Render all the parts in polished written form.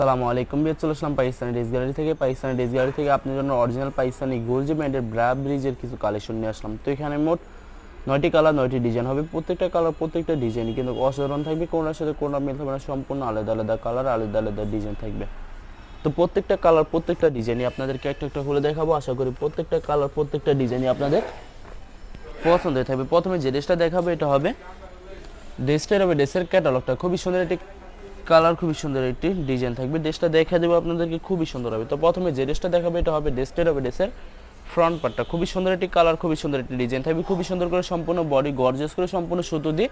আসসালামু আলাইকুম বিয়ে চলে আসলাম পাকিস্তানি ড্রেস গ্যালারি থেকে। পাকিস্তানি ড্রেস গ্যালারি থেকে আপনার জন্য অরিজিনাল পাকিস্তানি গোলজি ব্র্যান্ডের ব্রা ব্রিজের কিছু কালেকশন নিয়ে আসলাম। তো এখানে মোট 9টি কালার 9টি ডিজাইন হবে। প্রত্যেকটা কালার প্রত্যেকটা ডিজাইনই কিন্তু অসাধারণ থাকবে, কোনোটার সাথে কোনো মিল হবে না, সম্পূর্ণ আলাদা আলাদা কালার আলাদা আলাদা ডিজাইন থাকবে। তো প্রত্যেকটা কালার প্রত্যেকটা ডিজাইনই আপনাদেরকে একটা একটা খুলে দেখাবো। আশা করি প্রত্যেকটা কালার প্রত্যেকটা ডিজাইনই আপনাদের পছন্দ হয়ে থাকবে। প্রথমে যে ড্রেসটা দেখাবো এটা হবে ড্রেসটার হবে ড্রেসের ক্যাটালগটা খুবই সুন্দর একটি কালার, খুবই সুন্দর একটি ডিজাইন থাকবে। ড্রেসটা দেখা দেবো আপনাদেরকে, খুবই সুন্দর হবে। তো প্রথমে যে ড্রেসটা দেখাবে এটা হবে ড্রেসটার হবে ড্রেসের ফ্রন্ট পার্টটা খুবই সুন্দর একটি কালার, খুবই সুন্দর একটি ডিজাইন থাকবে, খুবই সুন্দর করে সম্পূর্ণ বডি গর্জিয়াস করে সম্পূর্ণ সুতো দিয়ে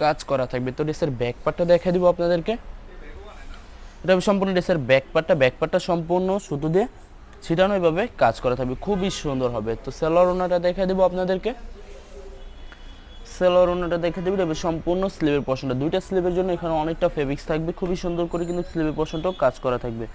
কাজ করা থাকবে। তো ড্রেসের ব্যাক পার্টটা দেখা দিব আপনাদেরকে, এটা হবে সম্পূর্ণ ড্রেসের ব্যাক পার্টটা সম্পূর্ণ সুতো দিয়ে ছিটানো এভাবে কাজ করা থাকবে, খুবই সুন্দর হবে। তো সালোয়ার ওড়নাটা দেখা দেবো আপনাদেরকে, সালোয়ার ওড়নাটা দেখে দেবেন। এবার সম্পূর্ণ স্লিভের পোরশনটা, দুইটা স্লিভের জন্য এখানে অনেকটা ফেব্রিক্স থাকবে, খুবই সুন্দর করে কিন্তু স্লিভের পোরশনটাও কাজ করা থাকবে।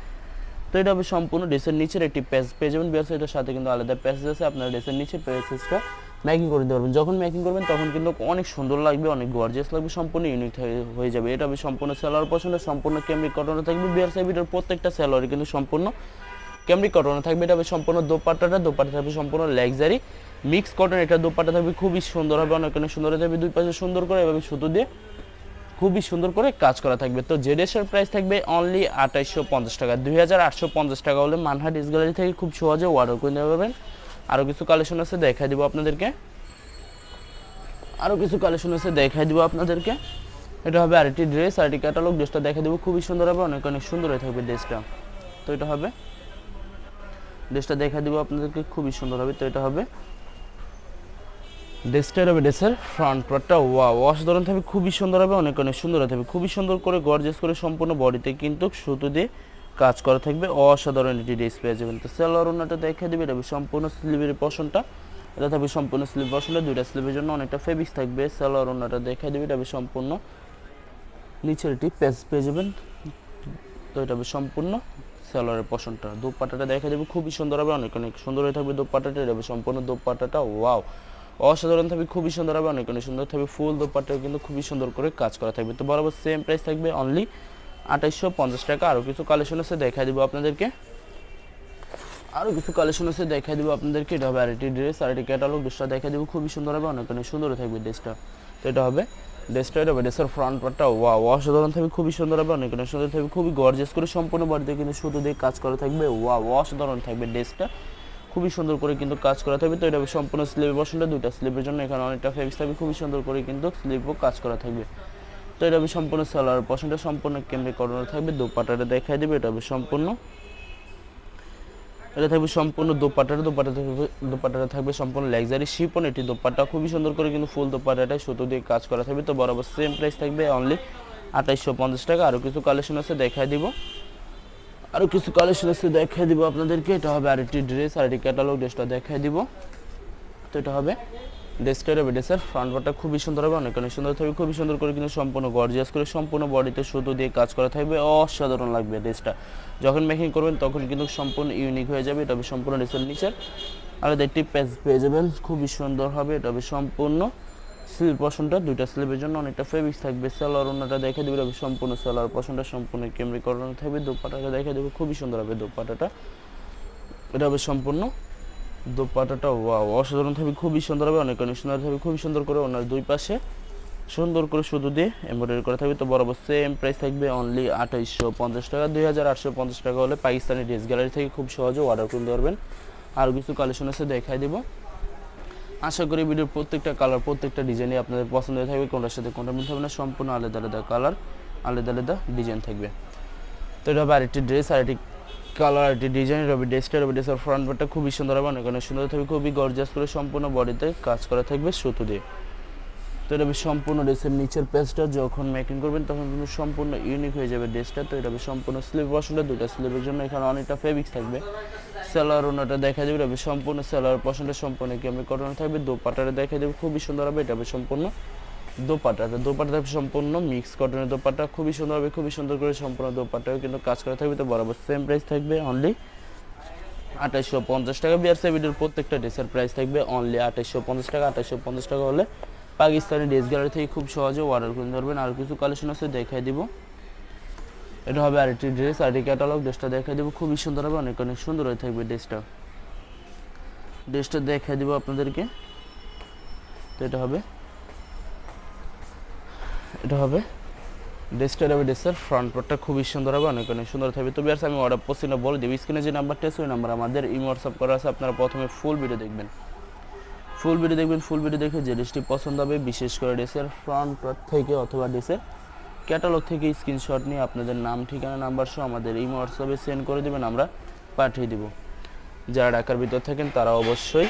তো এটা হবে সম্পূর্ণ ড্রেসের নিচের একটি প্যাচ পেয়ে যাবেন। বিয়ার সাইডের সাথে কিন্তু আলাদা প্যাচেস আছে, আপনার ড্রেসের নিচে প্যাচেসটা ম্যাকিং করে দিতে পারবেন। যখন ম্যাকিং করবেন তখন কিন্তু অনেক সুন্দর লাগবে, অনেক গর্জিয়াস লাগবে, সম্পূর্ণ ইউনিক হয়ে যাবে। এটা হবে সম্পূর্ণ সালোয়ার পোরশনটা সম্পূর্ণ ক্যামরিক কটনে থাকবে। বিয়ার সাইডের প্রত্যেকটা সালোয়ারে কিন্তু সম্পূর্ণ ক্যামরিক কটনে থাকবে। এটা হবে সম্পূর্ণ দোপাট্টা থাকবে সম্পূর্ণ লাক্সারি মিক্স কটন। এটা দোপাট্টা থাকবে খুবই সুন্দর হবে, অনেক অনেক সুন্দর থাকবে। দুই পাশে সুন্দর করে এভাবে সুতো দিয়ে খুবই সুন্দর করে কাজ করা থাকবে। তো জেডেসের প্রাইস থাকবে অনলি 2850 টাকা, 2850 টাকা হলে মানহা ড্রেস গ্যালারি থেকে খুব সহজে অর্ডার করে নিতে পারবেন। আরও কিছু কালেকশন আছে দেখাই দিব আপনাদেরকে, এটা হবে আরেকটি ড্রেস, আরেকটি ক্যাটালগ। ড্রেসটা দেখা দেবো, খুবই সুন্দর হবে, অনেক অনেক সুন্দর হয়ে থাকবে ড্রেসটা। তো এটা হবে ড্রেসটা দেখা দিব আপনাদেরকে, খুবই সুন্দর হবে। তো এটা হবে ড্রেসটার হবে ড্রেসের ফ্রন্ট পার্টটা, ওয়াও অসাধারণ থাকবে, খুবই সুন্দর হবে, অনেক অনেক সুন্দর থাকবে, খুবই সুন্দর করে গর্জিয়াস করে সম্পূর্ণ বডিতে কিন্তু সুতো দিয়ে কাজ করা থাকবে, অসাধারণ একটি ড্রেস পেয়ে যাবেন। তো সালোয়ার ওড়নাটা দেখে দেবে, এটা সম্পূর্ণ স্লিভের পোরশনটা, এটা থাকবে সম্পূর্ণ স্লিভ পোরশনটা, দুইটা স্লিভের জন্য অনেকটা ফেব্রিক্স থাকবে। সালোয়ার ওড়নাটা দেখে দেবে, এটা সম্পূর্ণ নিচের একটি প্যাচ পেয়ে যাবেন। তো এটা হবে সম্পূর্ণ সালোয়ারের পোরশনটা। দোপাট্টাটা দেখা দেবে, খুবই সুন্দর হবে, অনেক অনেক সুন্দর হয়ে থাকবে দোপাট্টাটা। এটা হবে সম্পূর্ণ দোপাট্টাটা, ওয়াও অসাধারণ থাকবে, খুবই সুন্দর হবে, অনেক অনেক সুন্দর থাকবে। ফুল দোপাট্টাও কিন্তু খুবই সুন্দর করে কাজ করা থাকবে। তো বরাবর সেম প্রাইস থাকবে অনলি 2850 টাকা। আরও কিছু কালেকশন আছে দেখাই দিব আপনাদেরকে, এটা হবে আরেকটি ড্রেস, আরেকটি ক্যাটালগ। ড্রেসটা দেখা দিব, খুবই সুন্দর হবে, অনেক অনেক সুন্দর থাকবে ড্রেসটা। তো এটা হবে ড্রেসের ফ্রন্ট পার্টটা, ওয়াও অসাধারণ থাকবে, খুবই সুন্দর হবে, অনেক অনেক সুন্দর থাকবে, খুবই গর্জিয়াস করে সম্পূর্ণ বডিতে কিন্তু সুতো দিয়ে কাজ করা থাকবে, ওয়াও অসাধারণ থাকবে ড্রেসটা, খুবই সুন্দর করে কিন্তু কাজ করা থাকবে। তো এটা সম্পূর্ণ স্লিভের পোরশনটা, দুইটা স্লিভের জন্য এখানে অনেকটা ফেব্রিক্স থাকবে, খুবই সুন্দর করে কিন্তু স্লিভও কাজ করা থাকবে। তো এটা সম্পূর্ণ সালোয়ার পোরশনটা সম্পূর্ণ ক্যামরিক কটন থাকবে। দোপাট্টাটা দেখাই দিবে, এটা সম্পূর্ণ থাকবে সম্পূর্ণ দোপাট্টাটা থাকবে সম্পূর্ণ লাক্সারি শিফন এটি দোপাট্টা, খুবই সুন্দর করে কিন্তু ফুল দোপাট্টাটায় সুতো দিয়ে কাজ করা থাকবে। তো বরাবর সেম প্রাইস থাকবে অনলি 2850 টাকা। আরও কিছু কালেকশন আছে দেখাই দিব, আপনাদেরকে। এটা হবে আরেকটি ড্রেস, আরেকটি ক্যাটালগ। ড্রেসটা দেখাই দিব। তো এটা হবে ড্রেসের ফ্রন্ট পার্টটা খুবই সুন্দর হবে, অনেক অনেক সুন্দর থাকবে, খুবই সুন্দর করে কিন্তু সম্পূর্ণ গর্জিয়াস করে সম্পূর্ণ বডিতে সুতো দিয়ে কাজ করা থাকবে, অসাধারণ লাগবে ড্রেসটা। যখন মেকিং করবেন তখন কিন্তু সম্পূর্ণ ইউনিক হয়ে যাবে। এটা হবে সম্পূর্ণ ড্রেসের নিচের আলাদা একটি প্যাচ পেয়ে যাবেন, খুবই সুন্দর হবে। এটা হবে সম্পূর্ণ স্লিভ পোরশনটা, দুইটা স্লিভের জন্য অনেকটা ফেব্রিক্স থাকবে। সালোয়ার ওড়নাটা দেখে দেবে, এটা সম্পূর্ণ সালোয়ার পোরশনটা সম্পূর্ণ ক্যামরিক কটন থাকবে। দোপাট্টাটা দেখে দেবে, খুবই সুন্দর হবে দোপাট্টাটা। এটা হবে সম্পূর্ণ দোপাট্টাটা, ওয়াও অসাধারণ থাকবে, খুবই সুন্দর হবে, অনেক অনেক সুন্দর থাকবে, খুবই সুন্দর করে ওনার দুই পাশে সুন্দর করে সুতো দিয়ে এমব্রয়ডারি করা থাকবে। তো বরাবর সেম প্রাইস থাকবে অনলি 2850 টাকা, 2850 টাকা হলে পাকিস্তানি ড্রেস গ্যালারি থেকে খুব সহজে অর্ডার করতে পারবেন। আর কিছু কালেকশন আছে দেখাই দিব। আশা করি ভিডিওর প্রত্যেকটা কালার প্রত্যেকটা ডিজাইনই আপনাদের পছন্দ হয়ে থাকবে, কোনটার সাথে কোনটা মিলতে হবে না, সম্পূর্ণ আলাদা আলাদা কালার আলাদা আলাদা ডিজাইন থাকবে। তো এটা হবে আরেকটি ড্রেস, আরেকটি কালার, আরেকটি ডিজাইন। রবি ড্রেসের ফ্রন্ট পার্টটা খুবই সুন্দর হবে, অনেক অনেক সুন্দর থাকবে, খুবই গর্জিয়াস করে সম্পূর্ণ বডিতে কাজ করা থাকবে সুতো দিয়ে। তো এটা সম্পূর্ণ ড্রেসের নিচের পেজটা যখন মেকিং করবেন তখন কিন্তু সম্পূর্ণ ইউনিক হয়ে যাবে ড্রেসটা। তো এটা সম্পূর্ণ স্লিভ পোরশনটা, দুইটা স্লিভের জন্য এখানে অনেকটা ফেব্রিক্স থাকবে। সালোয়ার ওড়নাটা দেখা দেবে, এটা সম্পূর্ণ সালোয়ার পোরশনটা সম্পূর্ণ ক্যামরিক কটন থাকবে। দোপাট্টাটা দেখা দেবে, খুবই সুন্দর হবে। এটা সম্পূর্ণ দোপাট্টা সম্পূর্ণ মিক্স কটনের দোপাট্টা, খুবই সুন্দর হবে, খুবই সুন্দর করে সম্পূর্ণ দোপাট্টাও কিন্তু কাজ করা থাকবে। তো বরাবর সেম প্রাইস থাকবে অনলি 2850 টাকা। বিআরসি ভিডিওর প্রত্যেকটা ড্রেসের প্রাইস থাকবে অনলি 2850 টাকা। 2850 টাকা হলে পাকিস্তানি ড্রেস গ্যালারি থেকে খুব সহজে অর্ডার করতে পারবেন। আর কিছু কালেকশন আছে দেখাই দিব, এটা হবে আরেকটি ড্রেস, আরেকটি ক্যাটালগ। ড্রেসটা দেখাই দেবো, খুবই সুন্দর হবে, অনেক অনেক সুন্দর হয়ে থাকবে ড্রেসটা। ড্রেসটা দেখাই দেবো আপনাদেরকে। তো এটা হবে ড্রেসটা হবে ড্রেসের ফ্রন্ট পার্টটা খুবই সুন্দর হবে, অনেক অনেক সুন্দর থাকবে। তো বিয়ার্স আমি অর্ডার পছন্দ বলে দেবো, স্ক্রিনে যে নাম্বারটা আছে ওই নাম্বার আমাদের ইমো হোয়াটসঅ্যাপ করা আছে। আপনারা প্রথমে ফুল ভিডিও দেখবেন, ফুল ভিডিও দেখে যে ড্রেসটি পছন্দ হবে, বিশেষ করে ড্রেসের ফ্রন্ট পার্ট থেকে অথবা ড্রেসের ক্যাটালগ থেকে স্ক্রিনশট নিয়ে আপনাদের নাম, ঠিকানা, নাম্বার সহ আমাদের ইমো হোয়াটসঅ্যাপে সেন্ড করে দেবেন, আমরা পাঠিয়ে দিব। যারা ঢাকার ভিতর থাকেন তারা অবশ্যই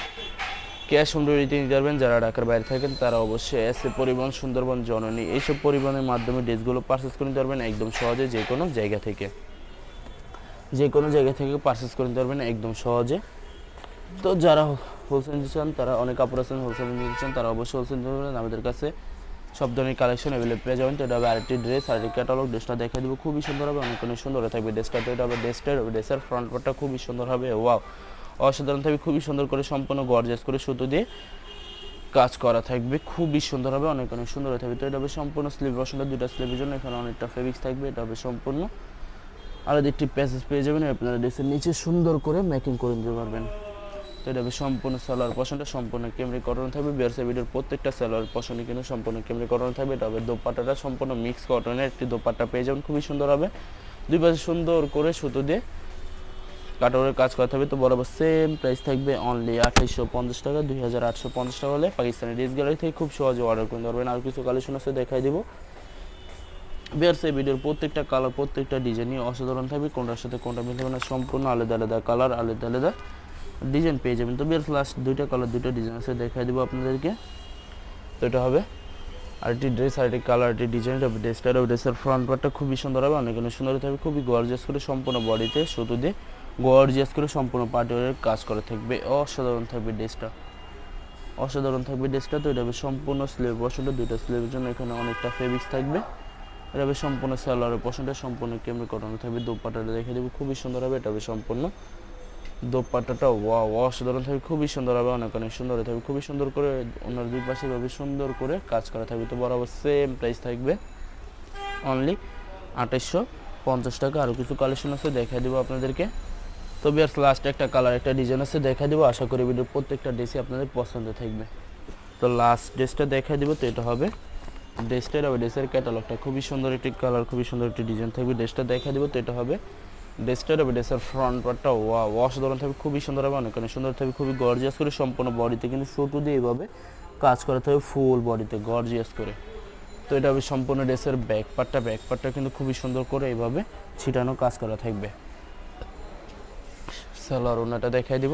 ক্যাশ অন ডেলিভারিতে নিতে পারবেন। যারা ঢাকার বাইরে থাকেন তারা অবশ্যই এসএ পরিবহন, সুন্দরবন, জননী এইসব পরিবহনের মাধ্যমে ড্রেসগুলো পারচেস করে নিতে পারবেন একদম সহজে, যে কোনো জায়গা থেকে পারচেস করে নিতে পারবেন একদম সহজে। তো যারা হোলসেল নিতে চান, তারা অনেক কাপড় আছেন হোলসেল নিতে চান, তারা অবশ্যই হোলসেল নিতে পারবেন। আমাদের কাছে সব ধরনের কালেকশন অ্যাভেলেবল পেয়ে যাবেন। তো এটা হবে আরেকটি ড্রেস, আরেকটি ক্যাটালগ। ড্রেসটা দেখে দেবো, খুবই সুন্দর হবে, অনেক অনেক সুন্দর থাকবে ড্রেসটা। তো এটা হবে ড্রেসের ফ্রন্ট পার্টটা খুবই সুন্দর হবে, ওয়াও অসাধারণ থাকবে, খুবই সুন্দর করে সম্পূর্ণ গর্জিয়াস করে সুতো দিয়ে কাজ করা থাকবে, খুবই সুন্দর হবে, অনেক অনেক সুন্দর থাকবে। তো এটা হবে সম্পূর্ণ স্লিভ বসানো, দুটো স্লিভের জন্য এখানে অনেকটা ফেব্রিক্স থাকবে। এটা হবে সম্পূর্ণ আলাদা একটি প্যাসেজ পেয়ে যাবেন, আপনারা ড্রেসের নিচে সুন্দর করে মেকিং করে নিতে পারবেন। তো এটা হবে সম্পূর্ণ সালোয়ার পশনটা সম্পূর্ণ কেমরি কটন থাকবে। বিয়ার্স ভিডিওর প্রত্যেকটা সালোয়ার পশনে কিন্তু সম্পূর্ণ কেমরি কটন থাকবে। এটা হবে দোপাট্টাটা সম্পূর্ণ মিক্স কটনের একটি দোপাট্টা পেয়ে যাবেন, খুবই সুন্দর হবে, দুই পাশে সুন্দর করে সুতো দিয়ে কাটারের কাজ করা থাকবে। তো বরাবর সেম প্রাইস থাকবে অনলি 2850 টাকা, 2850 টাকা হলে পাকিস্তানি ড্রেস গ্যালারি থেকে খুব সহজে অর্ডার করতে পারবেন। আর কিছু কালেকশন আছে দেখাই দিব। বিয়ার্স এই ভিডিওর প্রত্যেকটা কালার, প্রত্যেকটা ডিজাইনই অসাধারণ থাকবে, কোনটার সাথে কোনটা মিলতে হবে না, সম্পূর্ণ আলাদা আলাদা কালার, আলাদা আলাদা ডিজাইন পেয়ে যাবেন। তো বিয়ার্স লাস্ট দুইটা কালার, দুইটা ডিজাইন আছে দেখাই দিব আপনাদেরকে। তো এটা হবে আরেকটি ড্রেস, আরেকটি কালার, আরেকটি ডিজাইন। এটা ড্রেসের ফ্রন্ট পার্টটা খুবই সুন্দর হবে, অনেক অনেক সুন্দর থাকবে, খুবই গর্জিয়াস করে সম্পূর্ণ বডিতে সুতো দিয়ে গর্জিয়াস করে সম্পূর্ণ পার্টিওয়ারের কাজ করা থাকবে, অসাধারণ থাকবে ড্রেসটা, অসাধারণ থাকবে ড্রেসটা। তো এটা হবে সম্পূর্ণ স্লিভ পশনটা, দুইটা স্লিভের জন্য এখানে অনেকটা ফেব্রিক্স থাকবে। এটা হবে সম্পূর্ণ সালোয়ারের পশনটা সম্পূর্ণ কেমনি কটন থাকবে। দোপাট্টাটা দেখে দেবো, খুবই সুন্দর হবে। এটা হবে সম্পূর্ণ দোপাট্টাটা ওয়াও অসাধারণ থাকবে, খুবই সুন্দর হবে, অনেক অনেক সুন্দর থাকবে, খুবই সুন্দর করে ওনার দুই পাশে ভাবে সুন্দর করে কাজ করা থাকবে। তো বরাবর সেম প্রাইস থাকবে অনলি 2850 টাকা। আরও কিছু কালেকশন আছে দেখাই দেবো আপনাদেরকে। তো বিয়ার্স লাস্ট একটা কালার, একটা ডিজাইন আছে দেখাই দেবো, আশা করি ভিডিওর প্রত্যেকটা ড্রেসই আপনাদের পছন্দ থাকবে। তো লাস্ট ড্রেসটা দেখাই দেবো। তো এটা হবে ড্রেসের ক্যাটালগটা, খুবই সুন্দর একটি কালার, খুবই সুন্দর একটি ডিজাইন থাকবে। ড্রেসটা দেখাই দেবো। তো এটা হবে ড্রেসের ফ্রন্ট পার্টটা ওয়াও অসাধারণ থাকবে, খুবই সুন্দর হবে, অনেক অনেক সুন্দর থাকবে, খুবই গর্জিয়াস করে সম্পূর্ণ বডিতে কিন্তু সুতো দিয়ে এইভাবে কাজ করাতে হবে, ফুল বডিতে গর্জিয়াস করে। তো এটা হবে সম্পূর্ণ ড্রেসের ব্যাক পার্টটা কিন্তু খুবই সুন্দর করে এইভাবে ছিটানো কাজ করা থাকবে। সালোয়ার ওনাটা দেখাই দিব,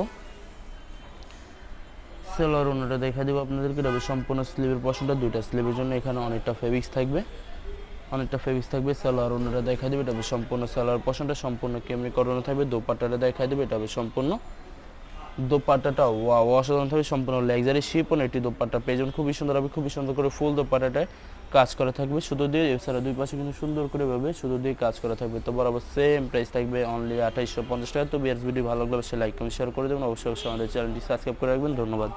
আপনাদেরকে। এটা হবে সম্পূর্ণ স্লিভের পশনটা, দুইটা স্লিভের জন্য এখানে অনেকটা ফেব্রিক্স থাকবে, সালোয়ার ওনাটা দেখাই দেবে। এটা হবে সম্পূর্ণ সালোয়ার পশনটা সম্পূর্ণ কেমনি করানো থাকবে। দোপাট্টাটা দেখাই দেবে। এটা হবে সম্পূর্ণ দোপাট্টাটা ওয়াও অসাধারণ থাকবে, সম্পূর্ণ লাক্সারি শিপন একটি দোপাট্টা পেয়ে যাবেন, খুবই সুন্দর হবে, খুবই সুন্দর করে ফুল দোপাট্টাটায় কাজ করা থাকবে সুতো দিয়ে। এছাড়া দুই পাশে কিন্তু সুন্দর করে ভাবে সুতো দিয়ে কাজ করা থাকবে। তো বরাবর সেম প্রাইস থাকবে অনলি 2850 টাকা। তো বিয়ার্স ভিডিও ভালো লাগলে অবশ্যই লাইক কমেন্ট শেয়ার করে দেবেন, অবশ্যই আমাদের চ্যানেলটি সাবস্ক্রাইব করে রাখবেন। ধন্যবাদ।